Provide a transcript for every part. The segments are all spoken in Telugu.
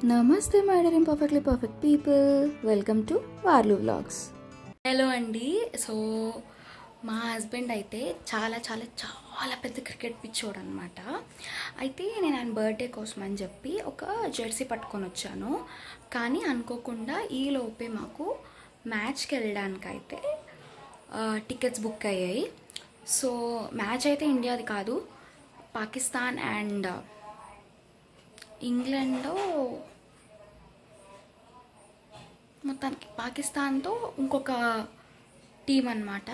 నమస్తే my dear imperfectly perfect people, welcome to వార్లు వ్లాగ్స్. హలో అండి. సో మా హస్బెండ్ అయితే చాలా చాలా చాలా పెద్ద క్రికెట్ పిచ్చోడు అనమాట. అయితే నేను ఆయన బర్త్డే కోసం అని చెప్పి ఒక జెర్సీ పట్టుకొని వచ్చాను. కానీ అనుకోకుండా ఈలోపే మాకు మ్యాచ్కి వెళ్ళడానికైతే టికెట్స్ బుక్ అయ్యాయి. సో మ్యాచ్ అయితే ఇండియాది కాదు, పాకిస్తాన్ అండ్ ఇంగ్లాండ్లో, మొత్తానికి పాకిస్తాన్తో ఇంకొక టీం అనమాట.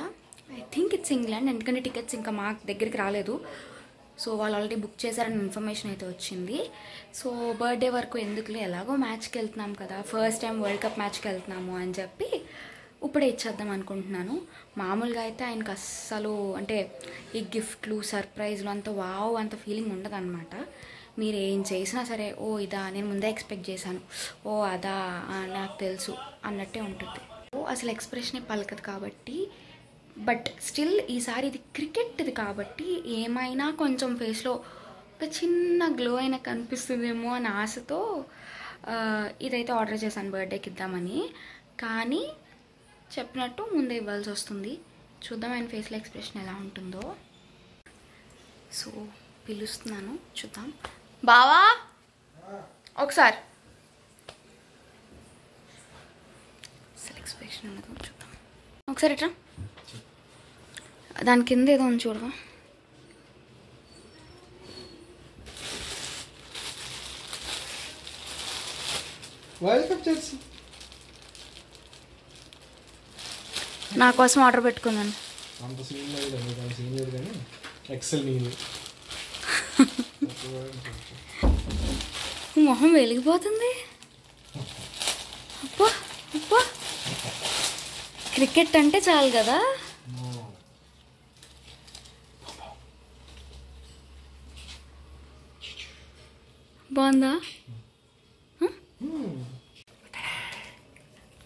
ఐ థింక్ ఇట్స్ ఇంగ్లాండ్, ఎందుకంటే టికెట్స్ ఇంకా మా దగ్గరికి రాలేదు. సో వాళ్ళు ఆల్రెడీ బుక్ చేశారని ఇన్ఫర్మేషన్ అయితే వచ్చింది. సో బర్త్డే వరకు ఎందుకులే, ఎలాగో మ్యాచ్కి వెళ్తున్నాం కదా, ఫస్ట్ టైం వరల్డ్ కప్ మ్యాచ్కి వెళ్తున్నాము అని చెప్పి ఇప్పుడే ఇచ్చేద్దాం అనుకుంటున్నాను. మామూలుగా అయితే ఆయనకు అస్సలు అంటే ఈ గిఫ్ట్లు సర్ప్రైజ్లు అంత వావ్ అంత ఫీలింగ్ ఉండదు అనమాట. మీరు ఏం చేసినా సరే, ఓ ఇదా నేను ముందే ఎక్స్పెక్ట్ చేశాను, ఓ అదా నాకు తెలుసు అన్నట్టే ఉంటుంది. ఓ అసలు ఎక్స్ప్రెషనే పలకదు కాబట్టి. బట్ స్టిల్ ఈసారి ఇది క్రికెట్ది కాబట్టి ఏమైనా కొంచెం ఫేస్లో ఒక చిన్న గ్లో అయినా కనిపిస్తుందేమో అని ఆశతో ఇదైతే ఆర్డర్ చేశాను బర్త్డేకి ఇద్దామని. కానీ చెప్పినట్టు ముందే ఇవ్వాల్సి వస్తుంది. చూద్దాం ఆయన ఫేస్లో ఎక్స్ప్రెషన్ ఎలా ఉంటుందో. సో పిలుస్తున్నాను, చూద్దాం. బావా ఒకసారి అసలు ఎక్స్ప్రెషన్ ఉన్నదో చూద్దాం. ఒకసారి ఎట్లా దాని కింద ఏదో ఉంది చూడవా. నా కోసం ఆర్డర్ పెట్టుకున్నాను. మొహం వెలిగిపోతుంది. అబ్బా అబ్బా, క్రికెట్ అంటే చాలు కదా. బాగుందా?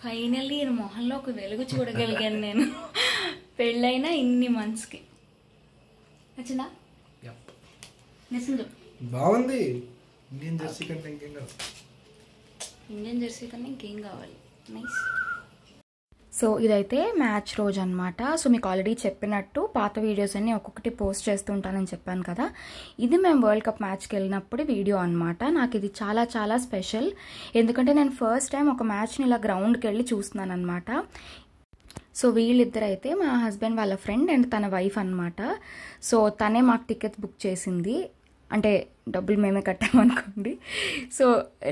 ఫైనల్లీ మొహంలో ఒక వెలుగు చూడగలిగాను నేను పెళ్ళైనా ఇన్ని మంత్స్కి. నచ్చిందా? బాగుంది. ఇండియన్ జెర్సీ కంటే ఇంకేం కావాలి? ఇండియన్ జెర్సీ కన్నా ఇంకేం కావాలి? నైస్. సో ఇదైతే మ్యాచ్ రోజు అనమాట. సో మీకు ఆల్రెడీ చెప్పినట్టు పాత వీడియోస్ అన్ని ఒక్కొక్కటి పోస్ట్ చేస్తుంటానని చెప్పాను కదా. ఇది మేము వరల్డ్ కప్ మ్యాచ్కి వెళ్ళినప్పుడు వీడియో అనమాట. నాకు ఇది చాలా చాలా స్పెషల్, ఎందుకంటే నేను ఫస్ట్ టైం ఒక మ్యాచ్ని ఇలా గ్రౌండ్కి వెళ్ళి చూస్తున్నాను అనమాట. సో వీళ్ళిద్దరైతే మా హస్బెండ్ వాళ్ళ ఫ్రెండ్ అండ్ తన వైఫ్ అనమాట. సో తనే మాకు టికెట్స్ బుక్ చేసింది, అంటే డబ్బులు మేమే కట్టామనుకోండి. సో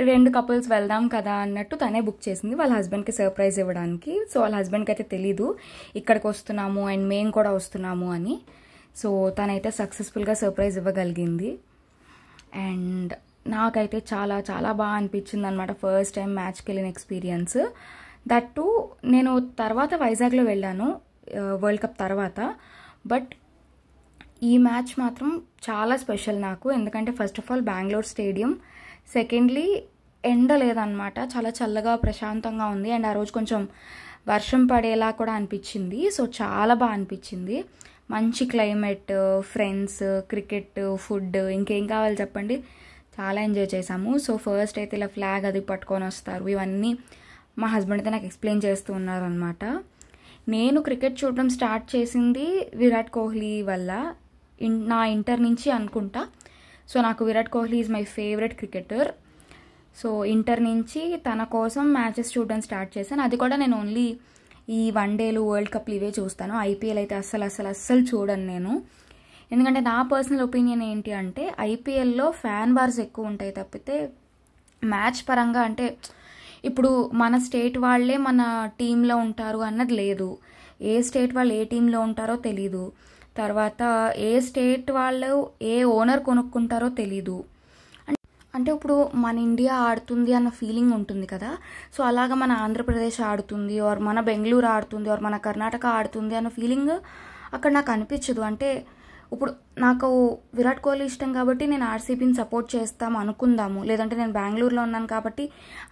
2 కపుల్స్ వెళ్దాం కదా అన్నట్టు తనే బుక్ చేసింది వాళ్ళ హస్బెండ్కి సర్ప్రైజ్ ఇవ్వడానికి. సో వాళ్ళ హస్బెండ్కి అయితే తెలీదు ఇక్కడికి వస్తున్నాము అండ్ మేము కూడా వస్తున్నాము అని. సో తనైతే సక్సెస్ఫుల్గా సర్ప్రైజ్ ఇవ్వగలిగింది. అండ్ నాకైతే చాలా చాలా బాగా అనిపించింది అనమాట ఫస్ట్ టైం మ్యాచ్కి వెళ్ళిన ఎక్స్పీరియన్స్. దట్టు నేను తర్వాత వైజాగ్లో వెళ్ళాను వరల్డ్ కప్ తర్వాత. బట్ ఈ మ్యాచ్ మాత్రం చాలా స్పెషల్ నాకు, ఎందుకంటే first of all Bengaluru stadium, secondly ఎండ లేదనమాట, చాలా చల్లగా ప్రశాంతంగా ఉంది. అండ్ ఆ రోజు కొంచెం వర్షం పడేలా కూడా అనిపించింది. సో చాలా బాగా అనిపించింది. మంచి క్లైమేట్, ఫ్రెండ్స్, క్రికెట్, ఫుడ్, ఇంకేం కావాలి చెప్పండి, చాలా ఎంజాయ్ చేసాము. సో ఫస్ట్ అయితే ఇలా ఫ్లాగ్ అది పట్టుకొని వస్తారు, ఇవన్నీ మా హస్బెండ్ అయితే నాకు ఎక్స్ప్లెయిన్ చేస్తూ ఉన్నారనమాట. నేను క్రికెట్ చూడడం స్టార్ట్ చేసింది విరాట్ కోహ్లీ వల్ల, నా ఇంటర్ నుంచి అనుకుంటా. సో నాకు Virat Kohli is my favourite cricketer. So inter నుంచి తన కోసం మ్యాచెస్ చూడడం స్టార్ట్ చేశాను. అది కూడా నేను ఓన్లీ ఈ వన్డేలు, వరల్డ్ కప్లు ఇవే చూస్తాను. ఐపీఎల్ అయితే అస్సలు చూడను నేను, ఎందుకంటే నా పర్సనల్ ఒపీనియన్ ఏంటి అంటే ఐపీఎల్లో ఫ్యాన్ వార్స్ ఎక్కువ ఉంటాయి తప్పితే మ్యాచ్ పరంగా అంటే ఇప్పుడు మన స్టేట్ వాళ్ళే మన టీంలో ఉంటారు అన్నది లేదు. ఏ స్టేట్ వాళ్ళు ఏ టీంలో ఉంటారో తెలీదు. తర్వాత ఏ స్టేట్ వాళ్ళు ఏ ఓనర్ కొనుక్కుంటారో తెలీదు. అంటే ఇప్పుడు మన ఇండియా ఆడుతుంది అన్న ఫీలింగ్ ఉంటుంది కదా. సో అలాగా మన ఆంధ్రప్రదేశ్ ఆడుతుంది, ఆర్ మన బెంగళూరు ఆడుతుంది, ఆర్ మన కర్ణాటక ఆడుతుంది అన్న ఫీలింగ్ అక్కడ నాకు అనిపించదు. అంటే ఇప్పుడు నాకు విరాట్ కోహ్లీ ఇష్టం కాబట్టి నేను ఆర్సీబీని సపోర్ట్ చేస్తాము అనుకుందాము, లేదంటే నేను బెంగళూరులో ఉన్నాను కాబట్టి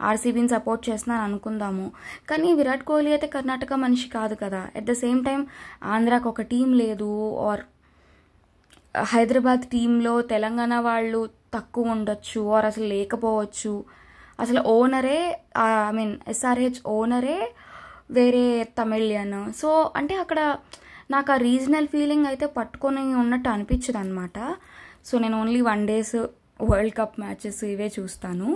ఆర్సీబీని సపోర్ట్ చేస్తున్నాను అనుకుందాము. కానీ విరాట్ కోహ్లీ అయితే కర్ణాటక మనిషి కాదు కదా. అట్ ద సేమ్ టైం ఆంధ్రాకి ఒక టీం లేదు, ఆర్ హైదరాబాద్ టీంలో తెలంగాణ వాళ్ళు తక్కువ ఉండొచ్చు, ఆర్ అసలు లేకపోవచ్చు. అసలు ఓనరే ఐ మీన్ SRH ఓనరే వేరే తమిళియన్. సో అంటే అక్కడ నాకు ఆ రీజనల్ ఫీలింగ్ అయితే పట్టుకొని ఉన్నట్టు అనిపించదు అనమాట. సో నేను only 1 days world cup matches ఇవే చూస్తాను.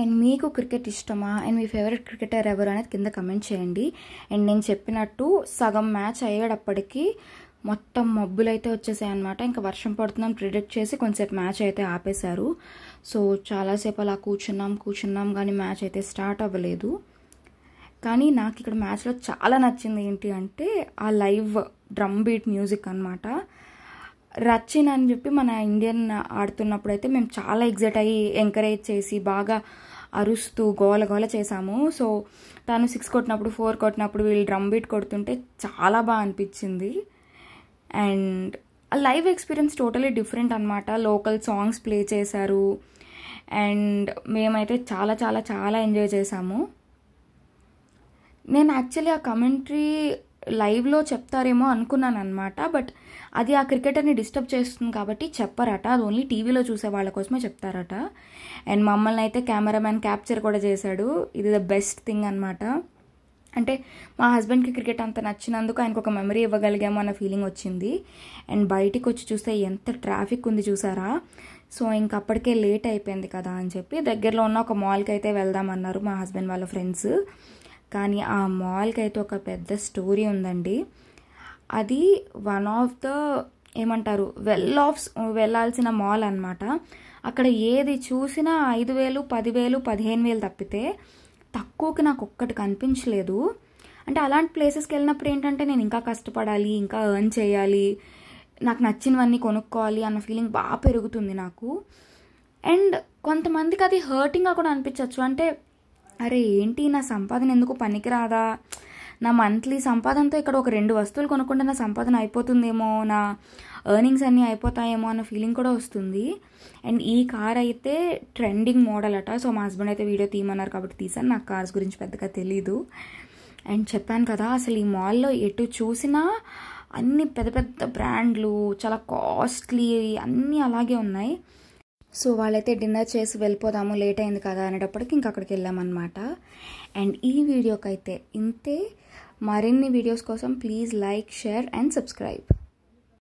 అండ్ మీకు క్రికెట్ ఇష్టమా అండ్ మీ ఫేవరెట్ క్రికెటర్ ఎవరు అనేది కింద కమెంట్ చేయండి. అండ్ నేను చెప్పినట్టు సగం మ్యాచ్ అయ్యేటప్పటికి మొత్తం మబ్బులు అయితే వచ్చేసాయి అనమాట. ఇంకా వర్షం పడుతుందని ప్రిడిక్ట్ చేసి కొంచెంసేపు మ్యాచ్ అయితే ఆపేశారు. సో చాలాసేపు అలా కూర్చున్నాం కానీ మ్యాచ్ అయితే స్టార్ట్ అవ్వలేదు. కానీ నాకు ఇక్కడ మ్యాచ్లో చాలా నచ్చింది ఏంటి అంటే ఆ లైవ్ డ్రమ్ బీట్ మ్యూజిక్ అనమాట. రచిన్ అని చెప్పి మన ఇండియన్ ఆడుతున్నప్పుడు అయితే మేము చాలా ఎగ్జైట్ అయ్యి ఎంకరేజ్ చేసి బాగా అరుస్తూ గోల చేసాము. సో తను 6 కొట్టినప్పుడు 4 కొట్టినప్పుడు వీళ్ళు డ్రమ్ బీట్ కొడుతుంటే చాలా బాగా అనిపించింది. అండ్ ఆ లైవ్ ఎక్స్పీరియన్స్ టోటలీ డిఫరెంట్ అనమాట. లోకల్ సాంగ్స్ ప్లే చేశారు అండ్ మేమైతే చాలా చాలా చాలా ఎంజాయ్ చేసాము. నేను యాక్చువల్లీ ఆ కమెంటరీ లైవ్లో చెప్తారేమో అనుకున్నాను అనమాట. బట్ అది ఆ క్రికెటర్ని డిస్టర్బ్ చేస్తుంది కాబట్టి చెప్పరట. అది ఓన్లీ టీవీలో చూసే వాళ్ళ కోసమే చెప్తారట. అండ్ మమ్మల్ని అయితే కెమెరామ్యాన్ క్యాప్చర్ కూడా చేశాడు. ఇది ద బెస్ట్ థింగ్ అనమాట. అంటే మా హస్బెండ్కి క్రికెట్ అంత నచ్చినందుకు ఆయనకు ఒక మెమరీ ఇవ్వగలిగాము అన్న ఫీలింగ్ వచ్చింది. అండ్ బయటికి వచ్చి చూస్తే ఎంత ట్రాఫిక్ ఉంది చూసారా. సో ఇంక అప్పటికే లేట్ అయిపోయింది కదా అని చెప్పి దగ్గరలో ఉన్న ఒక మాల్కి అయితే వెళ్దామన్నారు మా హస్బెండ్ వాళ్ళ ఫ్రెండ్స్. కానీ ఆ మాల్కి అయితే ఒక పెద్ద స్టోరీ ఉందండి. అది వన్ ఆఫ్ ద ఏమంటారు వెళ్ళాల్సిన మాల్ అనమాట. అక్కడ ఏది చూసినా 5,000, 10,000, 15,000 తప్పితే తక్కువకి నాకు ఒక్కటి కనిపించలేదు. అంటే అలాంటి ప్లేసెస్కి వెళ్ళినప్పుడు ఏంటంటే నేను ఇంకా కష్టపడాలి, ఇంకా ఎర్న్ చేయాలి, నాకు నచ్చినవన్నీ కొనుక్కోవాలి అన్న ఫీలింగ్ బాగా పెరుగుతుంది నాకు. అండ్ కొంతమందికి అది హర్టింగ్గా కూడా అనిపించవచ్చు. అంటే అరే ఏంటి నా సంపాదన ఎందుకు పనికిరాదా, నా మంత్లీ సంపాదనతో ఇక్కడ ఒక 2 వస్తువులు కొనుక్కుంటే నా సంపాదన అయిపోతుందేమో, నా ఎర్నింగ్స్ అన్నీ అయిపోతాయేమో అన్న ఫీలింగ్ కూడా వస్తుంది. అండ్ ఈ కార్ అయితే ట్రెండింగ్ మోడల్ అట. సో మా హస్బెండ్ అయితే వీడియో తీయమన్నారు కాబట్టి తీసాను. నాకు కార్స్ గురించి పెద్దగా తెలీదు. అండ్ చెప్పాను కదా అసలు ఈ మాల్లో ఎటు చూసినా అన్ని పెద్ద పెద్ద బ్రాండ్లు, చాలా కాస్ట్లీ అన్నీ అలాగే ఉన్నాయి. సో వాళ్ళైతే డిన్నర్ చేసి వెళ్ళిపోదాము లేట్ అయింది కదా అనేటప్పటికి ఇంక అక్కడికి వెళ్ళామన్నమాట. అండ్ ఈ వీడియోకి అయితే ఇంతే. మరిన్ని వీడియోస్ కోసం please like, share and subscribe.